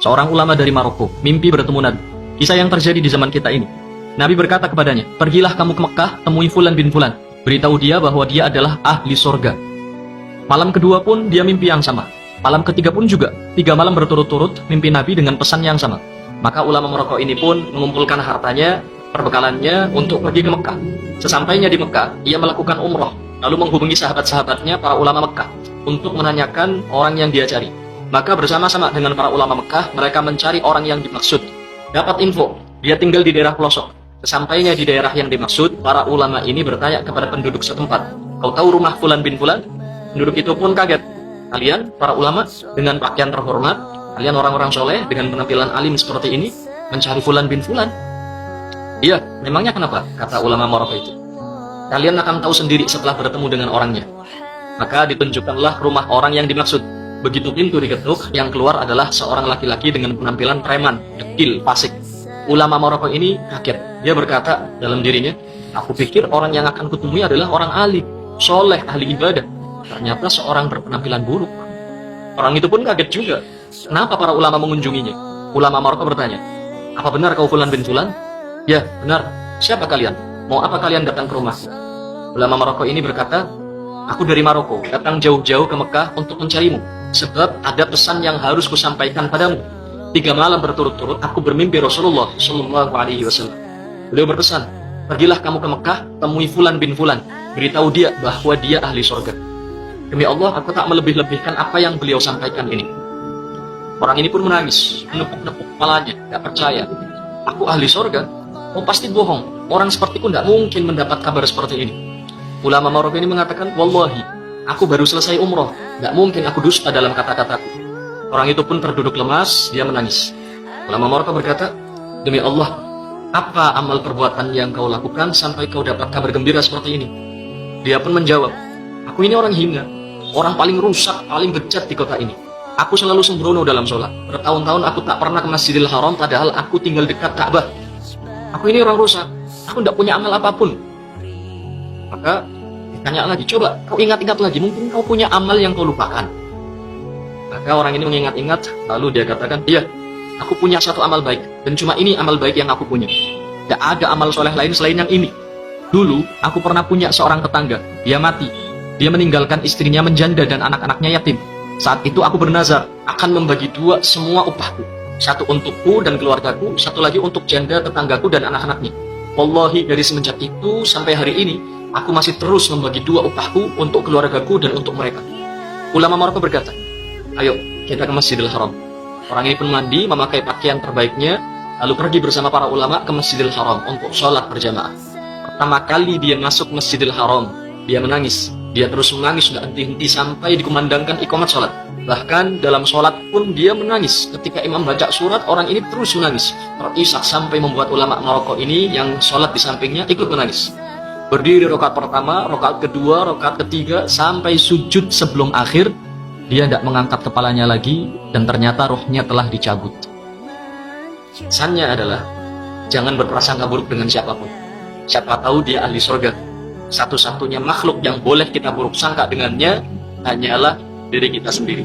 seorang ulama dari Maroko, mimpi bertemu Nabi. Kisah yang terjadi di zaman kita ini. Nabi berkata kepadanya, pergilah kamu ke Mekah, temui Fulan bin Fulan. Beritahu dia bahwa dia adalah ahli surga. Malam kedua pun dia mimpi yang sama. Malam ketiga pun juga. 3 malam berturut-turut mimpi Nabi dengan pesan yang sama. Maka ulama Maroko ini pun mengumpulkan hartanya, perbekalannya untuk pergi ke Mekah. Sesampainya di Mekah, ia melakukan umroh, lalu menghubungi sahabat-sahabatnya para ulama Mekah untuk menanyakan orang yang dia cari. Maka bersama-sama dengan para ulama Mekah, mereka mencari orang yang dimaksud. Dapat info, dia tinggal di daerah pelosok. Sesampainya di daerah yang dimaksud, para ulama ini bertanya kepada penduduk setempat, kau tahu rumah Fulan bin Fulan? Penduduk itu pun kaget. Kalian, para ulama, dengan pakaian terhormat, kalian orang-orang soleh, dengan penampilan alim seperti ini, mencari Fulan bin Fulan? Iya, memangnya kenapa? Kata ulama Maroko itu. Kalian akan tahu sendiri setelah bertemu dengan orangnya. Maka ditunjukkanlah rumah orang yang dimaksud. Begitu pintu diketuk, yang keluar adalah seorang laki-laki dengan penampilan preman, dekil, fasik. Ulama Maroko ini kaget. Dia berkata dalam dirinya, aku pikir orang yang akan kutemui adalah orang alim, soleh, ahli ibadah. Ternyata seorang berpenampilan buruk. Orang itu pun kaget juga. Kenapa para ulama mengunjunginya? Ulama Maroko bertanya, apa benar kau Fulan bin Fulan? Ya, benar. Siapa kalian? Mau apa kalian datang ke rumahku? Ulama Maroko ini berkata, aku dari Maroko, datang jauh-jauh ke Mekah untuk mencarimu. Sebab ada pesan yang harus kusampaikan padamu. 3 malam berturut-turut aku bermimpi Rasulullah Shallallahu Alaihi Wasallam. Beliau berpesan, pergilah kamu ke Mekah, temui Fulan bin Fulan, beritahu dia bahwa dia ahli surga. Demi Allah, aku tak melebih-lebihkan apa yang beliau sampaikan ini. Orang ini pun menangis, menepuk-nepuk kepalanya, gak percaya. Aku ahli surga? Oh pasti bohong. Orang sepertiku tidak mungkin mendapat kabar seperti ini. Ulama Maroko ini mengatakan, wallahi, aku baru selesai umroh, gak mungkin aku dusta dalam kata-kataku. Orang itu pun terduduk lemas, dia menangis. Ulama Maroko berkata, demi Allah, apa amal perbuatan yang kau lakukan sampai kau dapat kabar gembira seperti ini? Dia pun menjawab, aku ini orang hina, orang paling rusak, paling bejat di kota ini. Aku selalu sembrono dalam sholat. Bertahun-tahun aku tak pernah ke Masjidil Haram, padahal aku tinggal dekat Ka'bah. Aku ini orang rusak, aku tidak punya amal apapun. Maka ditanya lagi, coba kau ingat-ingat lagi, mungkin kau punya amal yang kau lupakan. Maka orang ini mengingat-ingat, lalu dia katakan, iya, aku punya satu amal baik, dan cuma ini amal baik yang aku punya. Tidak ada amal soleh lain selain yang ini. Dulu, aku pernah punya seorang tetangga, dia mati. Dia meninggalkan istrinya menjanda dan anak-anaknya yatim. Saat itu aku bernazar, akan membagi 2 semua upahku. Satu untukku dan keluargaku, satu lagi untuk janda tetanggaku dan anak-anaknya. Wallahi, dari semenjak itu sampai hari ini, aku masih terus membagi 2 upahku untuk keluargaku dan untuk mereka. Ulama Maroko berkata, ayo kita ke Masjidil Haram. Orang ini pun mandi, memakai pakaian terbaiknya, lalu pergi bersama para ulama ke Masjidil Haram untuk sholat berjamaah. Pertama kali dia masuk Masjidil Haram, dia menangis. Dia terus menangis, tidak henti-henti sampai dikumandangkan iqamat sholat. Bahkan dalam sholat pun dia menangis. Ketika imam baca surat, orang ini terus menangis. Terisak sampai membuat ulama Maroko ini yang sholat di sampingnya ikut menangis. Berdiri rakaat pertama, rakaat kedua, rakaat ketiga, sampai sujud sebelum akhir. Dia tidak mengangkat kepalanya lagi, dan ternyata rohnya telah dicabut. Pesannya adalah, jangan berprasangka buruk dengan siapapun. Siapa tahu dia ahli surga. Satu-satunya makhluk yang boleh kita buruk sangka dengannya hanyalah diri kita sendiri.